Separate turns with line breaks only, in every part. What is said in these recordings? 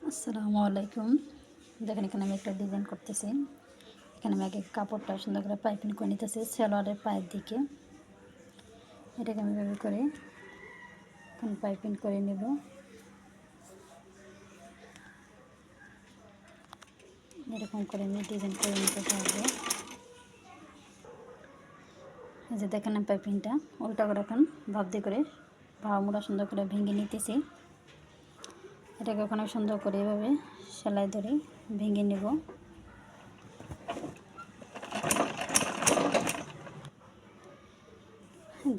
আসসালামু আলাইকুম। দেখেন এখানে আমি একটা ডিজাইন করতেছি। এখানে আমি আগে কাপড়টা সুন্দর করে পাইপিং করে নিতেছি সালোয়ারের পায়ের দিকে। এটাকে আমি এভাবে করে এখন পাইপিং করে নেব। এরকম করে আমি ডিজাইন করে নিতে পারবো। এই যে দেখেন আমি পাইপিংটা উল্টা করে এখন ভাব দিয়ে করে ভাবগুলো সুন্দর করে ভেঙে নিতেছি। এটাকে ওখানে সুন্দর করে এভাবে সেলাই ধরে ভেঙে নেব।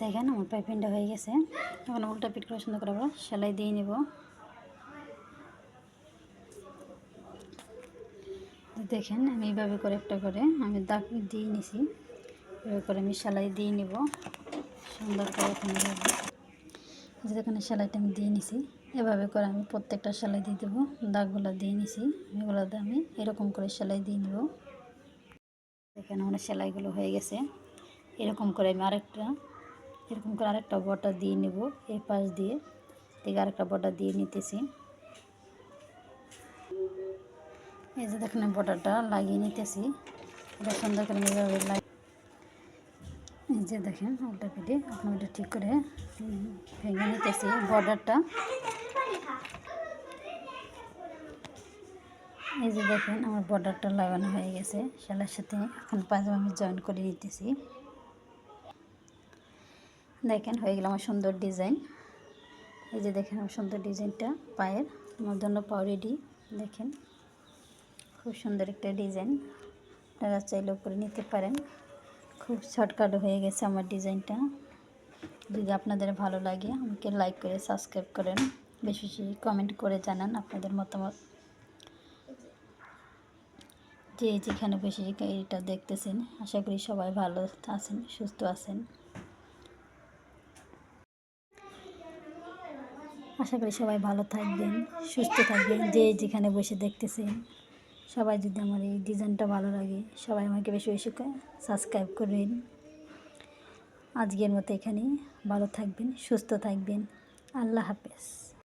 দেখেন আমার পাইপিংটা হয়ে গেছে। এখন উল্টা পিট করে সুন্দর করে আবার সেলাই দিয়ে নেব। দেখেন আমি এইভাবে করে একটা করে আমি দাগ দিয়ে নিছি। এভাবে করে আমি সেলাই দিয়ে নেব সুন্দর করে। এখানে যেখানে সেলাইটা আমি দিয়ে নিছি এভাবে করে আমি প্রত্যেকটা সেলাই দিয়ে দেবো। দাগগুলো দিয়ে নিছি, এগুলোতে আমি এরকম করে সেলাই দিয়ে নেব। এখানে আমার সেলাইগুলো হয়ে গেছে। এরকম করে আমি আরেকটা বর্ডার দিয়ে নেব। এই পাশ দিয়ে থেকে আরেকটা বর্ডার দিয়ে নিতেছি। এই যে দেখেন বর্ডারটা লাগিয়ে নিতেছি। এটা সুন্দর করে এভাবে এই যে দেখেন উল্টা পিঠে এখন এটা ঠিক করে ভেঙে নিতেছি বর্ডারটা। এই যে দেখেন আমার বর্ডারটা লাগানো হয়ে গেছে সেলাইয়ের সাথে। এখন পায়জামা আমি জয়েন করে নিতেছি। দেখেন হয়ে গেল আমার সুন্দর ডিজাইন। এই যে দেখেন আমার সুন্দর ডিজাইনটা পায়ের, আমার জন্য পাও রেডি। দেখেন খুব সুন্দর একটা ডিজাইন, আপনারা চাইলেও করে নিতে পারেন। খুব শর্টকাট হয়ে গেছে আমার ডিজাইনটা। যদি আপনাদের ভালো লাগে আমাকে লাইক করে সাবস্ক্রাইব করেন, বেশি বেশি কমেন্ট করে জানান আপনাদের মতামত। যে যেখানে বসে এটা দেখতেছেন আশা করি সবাই ভালো আছেন, সুস্থ আছেন। আশা করি সবাই ভালো থাকবেন, সুস্থ থাকবেন। যে যেখানে বসে দেখতেছেন সবাই যদি আমার এই ডিজাইনটা ভালো লাগে সবাই আমাকে বেশি বেশি সাবস্ক্রাইব করবেন। আজকের মতো এখানেই, ভালো থাকবেন, সুস্থ থাকবেন। আল্লাহ হাফেজ।